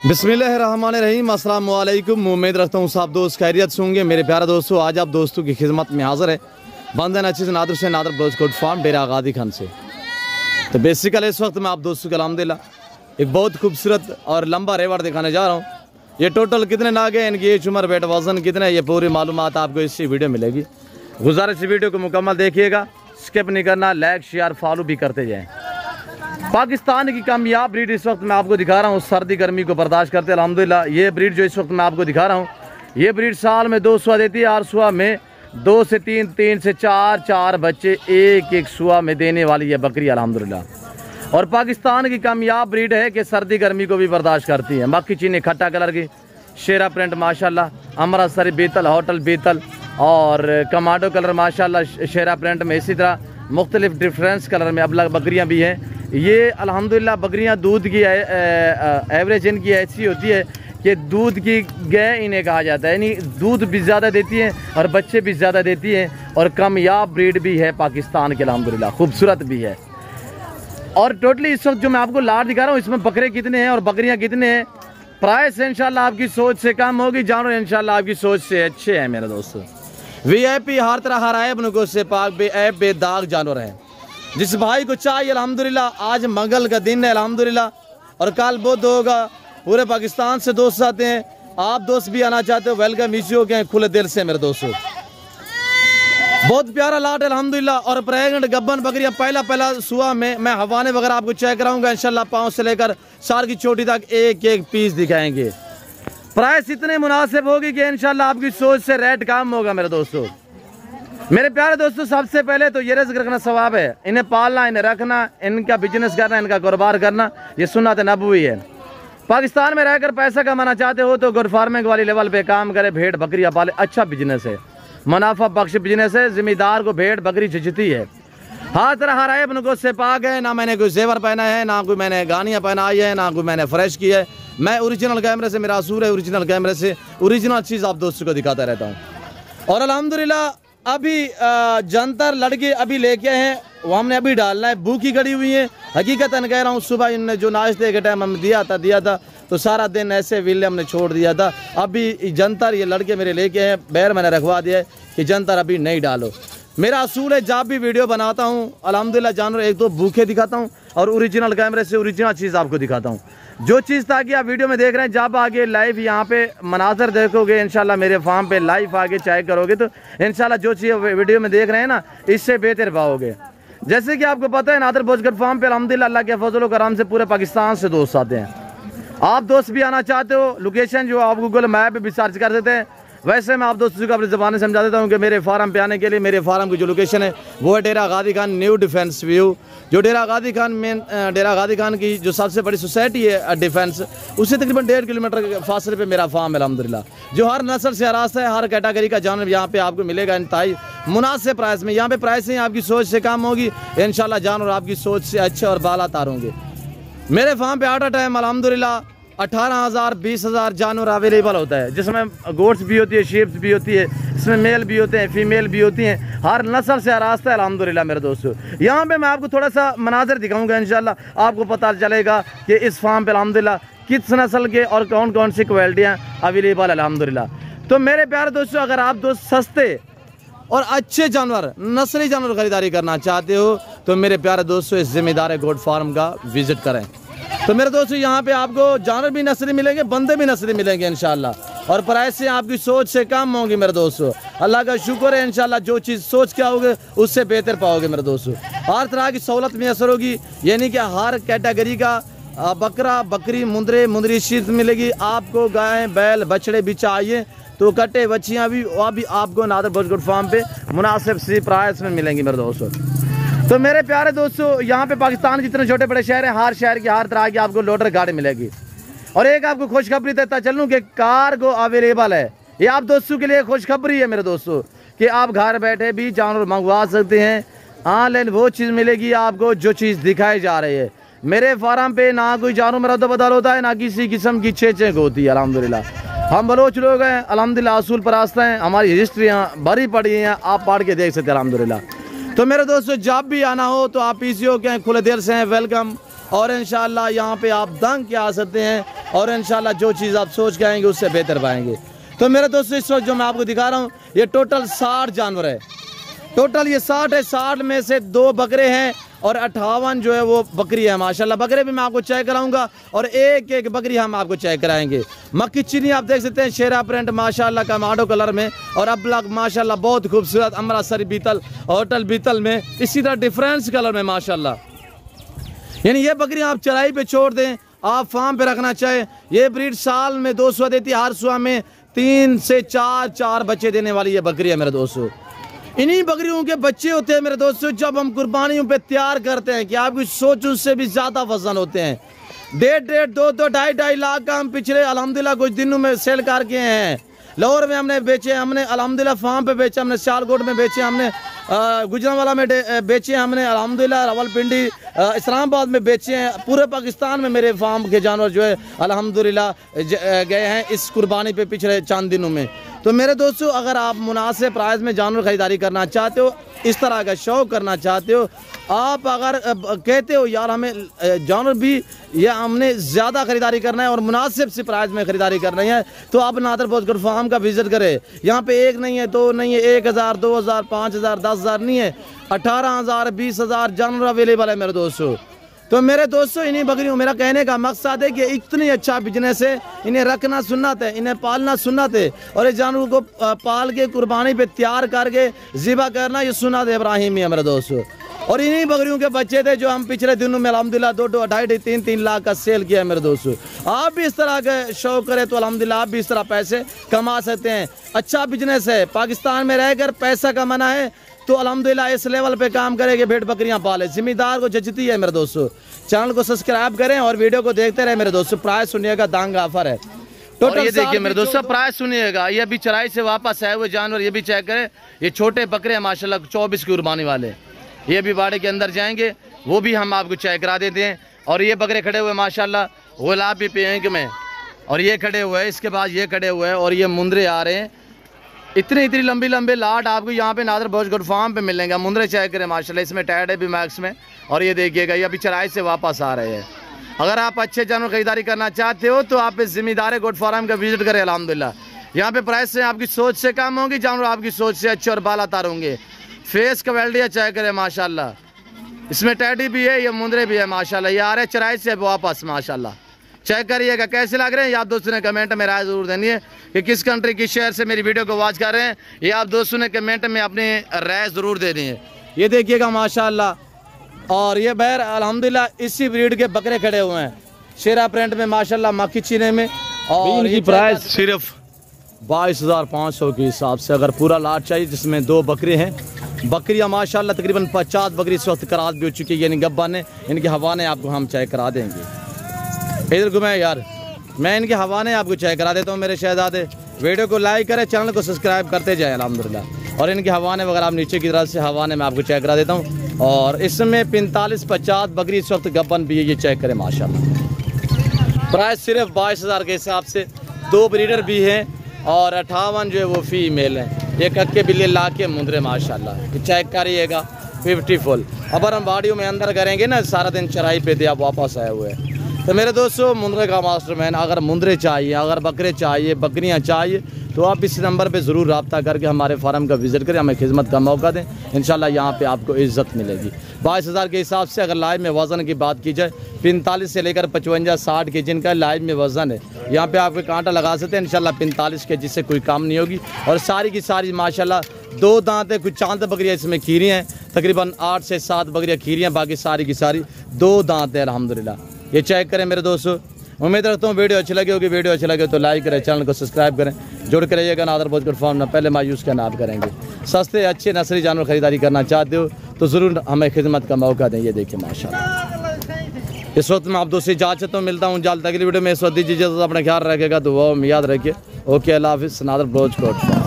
बिस्मिल्लाहिर्रहमानिर्रहीम, अस्सलाम वालेकुम। उम्मीद रखता हूँ सब दोस्त खैरियत से होंगे। मेरे प्यारे दोस्तों, आज आप दोस्तों की खिदमत में हाज़िर है बंदन अच्छी से नादर से नादर ब्रोज कोट फार्म डेरा गादी खान से। तो बेसिकली इस वक्त मैं आप दोस्तों को अल्हम्दुलिल्लाह एक बहुत खूबसूरत और लंबा रेवड़ दिखाने जा रहा हूँ। ये टोटल कितने नाग हैं, इनकी एज उम्र वेट वजन कितना है, ये पूरी मालूमात आपको इसी वीडियो में मिलेगी। गुजारिश वीडियो को मुकम्मल देखिएगा, स्किप नहीं करना, लाइक शेयर फॉलो भी करते जाएँ। पाकिस्तान की कामयाब ब्रीड इस वक्त मैं आपको दिखा रहा हूँ, सर्दी गर्मी को बर्दाश्त करते हैं अल्हम्दुलिल्लाह। ये ब्रीड जो इस वक्त मैं आपको दिखा रहा हूँ, ये ब्रीड साल में 2 सुआ देती है। 8 सुआ में 2 से 3, 3 से 4 बच्चे एक सुआ में देने वाली है बकरी अल्हम्दुलिल्लाह। और पाकिस्तान की कामयाब ब्रीड है कि सर्दी गर्मी को भी बर्दाश्त करती है। मक्खी चीनी खट्टा कलर की, शेरा प्रिंट माशाल्लाह, अमृतसरी बीतल, होटल बीतल और कमांडो कलर माशाल्लाह शेरा प्रिंट में। इसी तरह मुख्तलिफ डिफरेंस कलर में अब बकरियाँ भी हैं। ये अल्हम्दुलिल्लाह बकरियां दूध की एवरेज इनकी ऐसी होती है कि दूध की गाय इन्हें कहा जाता है, यानी दूध भी ज़्यादा देती हैं और बच्चे भी ज़्यादा देती हैं। और कामयाब ब्रीड भी है पाकिस्तान के अल्हम्दुलिल्लाह, खूबसूरत भी है। और टोटली इस वक्त जो मैं आपको लाट दिखा रहा हूँ, इसमें बकरे कितने हैं और बकरियाँ कितने हैं। प्राइस इंशाल्लाह आपकी सोच से कम होगी, जानवर इंशाल्लाह आपकी सोच से अच्छे हैं मेरे दोस्तों। VIP हर तरह हर ऐब नुको से पाक बेऐब बेदाग जानवर हैं। जिस भाई को चाहिए अल्हम्दुलिल्लाह, आज मंगल का दिन है अल्हम्दुलिल्लाह और कल बुध होगा। पूरे पाकिस्तान से दोस्त आते हैं, आप दोस्त भी आना चाहते हो, वेलकम इश्यू के खुले दिल से मेरे दोस्तों। बहुत प्यारा लाट है अल्हम्दुलिल्लाह। और प्रेगनेंट गब्बन बकरियां पहला सुआ में मैं हवाने वगैरह आपको चेक कराऊंगा इंशाल्लाह। पाँव से लेकर सार की चोटी तक एक पीस दिखाएंगे। प्राइस इतने मुनासिब होगी कि इंशाल्लाह आपकी सोच से रेट कम होगा मेरे दोस्तों। मेरे प्यारे दोस्तों, सबसे पहले तो ये रिज़्क़ रखना सवाब है। इन्हें पालना, इन्हें रखना, इनका बिजनेस करना, इनका कारोबार करना, ये सुन्नत नबवी है। पाकिस्तान में रहकर पैसा कमाना चाहते हो तो गुड फार्मिंग वाली लेवल पे काम करे, भेड़ बकरियां पाले। अच्छा बिजनेस है, मुनाफा बख्श बिजनेस है। जिम्मेदार को भेड़ बकरी झिझती है। हर तरह हर आए को से पाक है। ना मैंने कोई जेवर पहना है, ना कोई मैंने गानियाँ पहनाई है, ना कोई मैंने फ्रेश की है। मैं ओरिजिनल कैमरे से, मेरा असूल है ओरिजिनल कैमरे से ओरिजिनल चीज़ आप दोस्तों को दिखाता रहता हूँ। और अल्हम्दुलिल्लाह अभी जंतर लड़के अभी लेके हैं, वो हमने अभी डालना है। भूखी खड़ी हुई है, हकीकतन कह रहा हूँ। सुबह इन्होंने जो नाश्ते के टाइम हम दिया था तो सारा दिन ऐसे विले हमने छोड़ दिया था। अभी जंतर ये लड़के मेरे लेके हैं, बैर मैंने रखवा दिया है कि जंतर अभी नहीं डालो। मेरा असूल है, जब भी वीडियो बनाता हूँ अल्हम्दुलिल्लाह जानवर एक दो भूखे दिखाता हूँ और ओरिजिनल कैमरे से ओरिजिनल चीज़ आपको दिखाता हूँ। जो चीज़ ताकि आप वीडियो में देख रहे हैं, जब आगे लाइव यहाँ पे मनाजर देखोगे इंशाल्लाह, मेरे फार्म पे लाइव आगे चेक करोगे तो इंशाल्लाह जो चीज़ वीडियो में देख रहे हैं ना, इससे बेहतर पाओगे। जैसे कि आपको पता है नादर बोजगढ़ फार्म पे अल्हम्दुलिल्लाह अल्लाह के फजल करम से पूरे पाकिस्तान से दोस्त आते हैं। आप दोस्त भी आना चाहते हो, लोकेशन जो आप गूगल मैप भी सर्च कर देते हैं। वैसे मैं आप दोस्तों को अपनी ज़बान समझा देता हूँ कि मेरे फार्म पे आने के लिए मेरे फार्म की जो लोकेशन है वो है डेरा गादी खान न्यू डिफेंस व्यू। जो डेरा गादी खान मेन डेरा गादी खान की जो सबसे बड़ी सोसाइटी है डिफेंस, उससे तकरीबन 1.5 किलोमीटर के फासले पे मेरा फार्म है अल्हम्दुलिल्लाह। जो हर नस्ल से आरास्ता है, हर कैटेगरी का जानवर यहाँ पे आपको मिलेगा इंतहाई मुनासिब प्राइस में। यहाँ पे प्राइसें आपकी सोच से कम होगी इंशाल्लाह, जानवर आपकी सोच से अच्छे और बाला तार होंगे। मेरे फार्म पे आटा टाइम अल्हम्दुलिल्लाह 18,000 20,000 जानवर अवेलेबल होता है, जिसमें गोट्स भी होती है, शीप्स भी होती है, इसमें मेल भी होते हैं, फीमेल भी होती हैं। हर नस्ल से आरास्ता है अल्हम्दुलिल्लाह मेरे दोस्तों। यहाँ पे मैं आपको थोड़ा सा मनाजर दिखाऊंगा इंशाल्लाह, आपको पता चलेगा कि इस फार्म पे अल्हम्दुलिल्लाह किस नस्ल के और कौन कौन सी क्वालिटियाँ अवेलेबल है अल्हम्दुलिल्लाह। तो मेरे प्यारे दोस्तों, अगर आप दोस्त सस्ते और अच्छे जानवर, नस्ली जानवर खरीदारी करना चाहते हो तो मेरे प्यारे दोस्तों इस जिम्मेदार गोट फार्म का विजिट करें। तो मेरे दोस्तों यहाँ पे आपको जानवर भी नस्ली मिलेंगे, बंदे भी नस्ली मिलेंगे इंशाल्लाह। और प्राइस से आपकी सोच से कम होंगी मेरे दोस्तों। अल्लाह का शुक्र है इंशाल्लाह, जो चीज़ सोच के आओगे उससे बेहतर पाओगे मेरे दोस्तों। हर तरह की सहूलत में असर होगी, यानी कि हर कैटेगरी का बकरा बकरी मुंदरी शीत मिलेगी आपको। गाय बैल बछड़े भी चाहिए तो कट्टे बच्चियाँ भी आपको नादर बोजगढ़ फार्म पे मुनासिब सी प्राइस में मिलेंगी मेरे दोस्तों। तो मेरे प्यारे दोस्तों, यहाँ पे पाकिस्तान जितने छोटे बड़े शहर हैं, हर शहर की हर तरह की आपको लोडर गाड़ी मिलेगी। और एक आपको खुशखबरी देता चलूँ कि कार्गो अवेलेबल है। ये आप दोस्तों के लिए खुशखबरी है मेरे दोस्तों कि आप घर बैठे भी जानवर मंगवा सकते हैं। ऑनलाइन वो चीज़ मिलेगी आपको जो चीज़ दिखाई जा रही है। मेरे फार्म पे ना कोई जानवर में रद्द बदल होता है, ना किसी किस्म की चेक होती है अल्हम्दुलिल्लाह। हम बलोच लोग हैं अल्हम्दुलिल्लाह, असूल पर आस्था हैं, हमारी हिस्ट्रियाँ भरी पड़ी हैं, आप पढ़ के देख सकते हैं अल्हम्दुलिल्लाह। तो मेरे दोस्तों, जब भी आना हो तो आप PCO के खुले दिल से हैं, वेलकम। और इंशाल्लाह यहाँ पे आप दंग के आ सकते हैं और इंशाल्लाह जो चीज़ आप सोच के आएंगे उससे बेहतर पाएंगे। तो मेरे दोस्तों इस वक्त जो मैं आपको दिखा रहा हूँ ये टोटल 60 जानवर है, टोटल ये 60 है। 60 में से 2 बकरे हैं और 58 जो है वो बकरी है माशाल्लाह। बकरे भी मैं आपको चेक कराऊंगा और एक एक बकरी हम आपको चेक कराएंगे। मक्की चीनी आप देख सकते हैं शेरा प्रिंट माशाल्लाह कमांडो कलर में और अब्लक माशाल्लाह बहुत खूबसूरत अमृतसरी बीतल होटल बीतल में इसी तरह डिफरेंस कलर में माशाल्लाह। यानी ये बकरी आप चराई पे छोड़ दें, आप फार्म पे रखना चाहें, ये ब्रीड साल में 2 सुआ देती है। हर सुआ में 3 से 4 बच्चे देने वाली ये बकरी है मेरे दोस्तों। इन्हीं बकरियों के बच्चे होते हैं मेरे दोस्तों जब हम कुर्बानियों पे तैयार करते हैं कि आपकी सोच उससे भी ज़्यादा वजन होते हैं। 1.5, 2, 2.5 लाख का हम पिछले अल्हम्दुलिल्लाह कुछ दिनों में सेल करके हैं। लाहौर में हमने बेचे, हमने अल्हम्दुलिल्लाह फार्म पे बेचे, हमने सियालकोट में बेचे, हमने गुजरांवाला में बेचे, हमने अल्हम्दुलिल्लाह रावलपिंडी इस्लामाबाद में बेचे हैं। पूरे पाकिस्तान में मेरे फार्म के जानवर जो है अल्हम्दुलिल्लाह गए हैं इस कुर्बानी पे पिछले चंद दिनों में। तो मेरे दोस्तों अगर आप मुनासिब प्राइस में जानवर खरीदारी करना चाहते हो, इस तरह का शौक़ करना चाहते हो, आप अगर कहते हो यार हमें जानवर भी या हमने ज़्यादा खरीदारी करना है और मुनासिब से प्राइस में खरीदारी करनी है, तो आप नादर पोस्टकोड फार्म का विज़िट करें। यहाँ पे 1 नहीं है, 2 नहीं है, 1000, 2000, 5000, 10,000 नहीं है, 18,000, 20,000 जानवर अवेलेबल है मेरे दोस्तों। तो मेरे दोस्तों इन्हीं बकरियों, मेरा कहने का मकसद है कि इतनी अच्छा बिजनेस है, इन्हें रखना सुन्नत है, इन्हें पालना सुन्नत है और इस जानवर को पाल के कुर्बानी पे तैयार करके ज़िबा करना ये सुन्नत इब्राहिमी है मेरे दोस्तों। और इन्हीं बकरियों के बच्चे थे जो हम पिछले दिनों में अल्हम्दुलिल्लाह 2, 2.5, 3 लाख का सेल किया है मेरे दोस्तों। आप भी इस तरह के शौक़ करें तो अल्हम्दुलिल्लाह आप भी इस तरह पैसे कमा सकते हैं। अच्छा बिजनेस है, पाकिस्तान में रहकर पैसा कमाना है तो अल्हम्दुलिल्लाह इस लेवल पे काम करेंगे, भेड़ बकरियां पाले, जिम्मेदार को जचती है मेरे दोस्तों। चैनल को सब्सक्राइब करें और वीडियो को देखते रहे मेरे दोस्तों। प्राइस सुनिएगा, दांग ऑफर है टोटल। ये देखिए मेरे दोस्तों प्राइस सुनिएगा, ये अभी चराई से वापस आए हुए जानवर, ये भी चेक करें। ये छोटे बकरे हैं माशाल्लाह 24 की कुर्बानी वाले, ये भी बाड़े के अंदर जाएंगे, वो भी हम आपको चेक करा देते हैं। और ये बकरे खड़े हुए माशाल्लाह गुलाब भी पिंक में, और ये खड़े हुए हैं, इसके बाद ये खड़े हुए हैं और ये मुंदरे आ रहे हैं। इतनी लंबी लंबे लाट आपको यहाँ पे नादर पोस्टकोड फार्म पे मिलेंगे। मुंदरे चेक करें माशाल्लाह, इसमें टायर्ड है भी मैक्स में। और ये देखिएगा ये अभी चराई से वापस आ रहे हैं। अगर आप अच्छे जानवर खरीदारी करना चाहते हो तो आप इस जिम्मेदार गोट फार्म का विजिट करें। अल्हम्दुलिल्लाह यहाँ पे प्राइस से आपकी सोच से कम होंगी, जानवर आपकी सोच से अच्छे और बालातार होंगे। फेस क्वालिटी चेक करें माशाल्लाह, इसमें टैडी भी है, ये मुंदरे भी है माशाल्लाह। ये आ रहे चराई से वापस माशाल्लाह। चेक करिएगा कैसे लग रहे हैं। ये आप दोस्तों ने कमेंट में राय ज़रूर देनी है कि किस कंट्री किस शहर से मेरी वीडियो को वॉच कर रहे हैं। ये आप दोस्तों ने कमेंट में अपनी राय ज़रूर देनी है। ये देखिएगा माशाल्लाह। और ये बहर अल्हम्दुलिल्लाह इसी ब्रीड के बकरे खड़े हुए हैं शेरा प्रिंट में माशाल्लाह, मक्खी चीने में। और इनकी प्राइस सिर्फ 22,500 के हिसाब से। अगर पूरा लाट चाहिए जिसमें 2 बकरे हैं, बकरियां माशाल्लाह तकरीबन 50 बकरी इस वक्त करात भी हो चुकी है, यानी गब्बा ने इनके हवाने आपको हम चेक करा देंगे। इधर घुमाए यार, मैं इनके हवाने आपको चेक करा देता हूँ मेरे शहजादे। वीडियो को लाइक करें, चैनल को सब्सक्राइब करते जाएं अल्हम्दुलिल्लाह। और इनके हवाने वगैरह आप नीचे की तरफ से हवाने में आपको चेक करा देता हूँ। और इसमें 45-50 बकरी इस वक्त गब्बन भी है, ये चेक करें माशाल्लाह। प्राइस सिर्फ 22,000 के हिसाब से। 2 ब्रीडर भी हैं और 58 जो है वो फीमेल हैं। ये कक्के बिल्ली ला के मुंदरे माशाल्लाह, ये चेक करिएगा 50 फुल। अगर हम बाड़ियों में अंदर करेंगे ना, सारा दिन चराई पे दे आप वापस आए हुए हैं। तो मेरे दोस्तों मुंदरे का मास्टरमैन, अगर मुंदरे चाहिए, अगर बकरे चाहिए, बकरियां चाहिए तो आप इस नंबर पे ज़रूर रब्ता करके हमारे फार्म का विज़िट करें, हमें खिदमत का मौका दें। इंशाल्लाह यहाँ पे आपको इज़्ज़त मिलेगी। 22,000 के हिसाब से अगर लाइव में वज़न की बात की जाए, 45 से लेकर 55-60 के जिनका लाइव में वज़न है, यहाँ पे आपको कांटा लगा सकते हैं इंशाल्लाह 45 के, जिससे कोई काम नहीं होगी। और सारी की सारी माशाल्लाह 2 दांत है, कुछ चांद बकरियाँ इसमें खीरी हैं, तकरीबन 8 से 7 बकरियाँ खीरी हैं, बाकी सारी की सारी 2 दांत है अल्हम्दुलिल्लाह। ये चेक करें मेरे दोस्तों। उम्मीद रखता हूँ वीडियो अच्छी लगी होगी। वीडियो अच्छी लगे तो लाइक करें, चैनल को सब्सक्राइब करें, जुड़ कर रहिएगा नादर पोस्टकोड फार्म में। पहले मायूस का नाम करेंगे। सस्ते अच्छे नस्ली जानवर खरीदारी करना चाहते हो तो ज़रूर हमें खिदमत का मौका दें। ये देखिए माशाल्लाह। इस वक्त मैं आप दोस्तों इजाज़त तो मिलता हूँ जल्द अगली वीडियो में। इस वक्त दीजिए अपना ख्याल रखेगा, दुआ में याद रखिए। ओके, अल्लाह हाफिज़। नादर पोस्टकोड।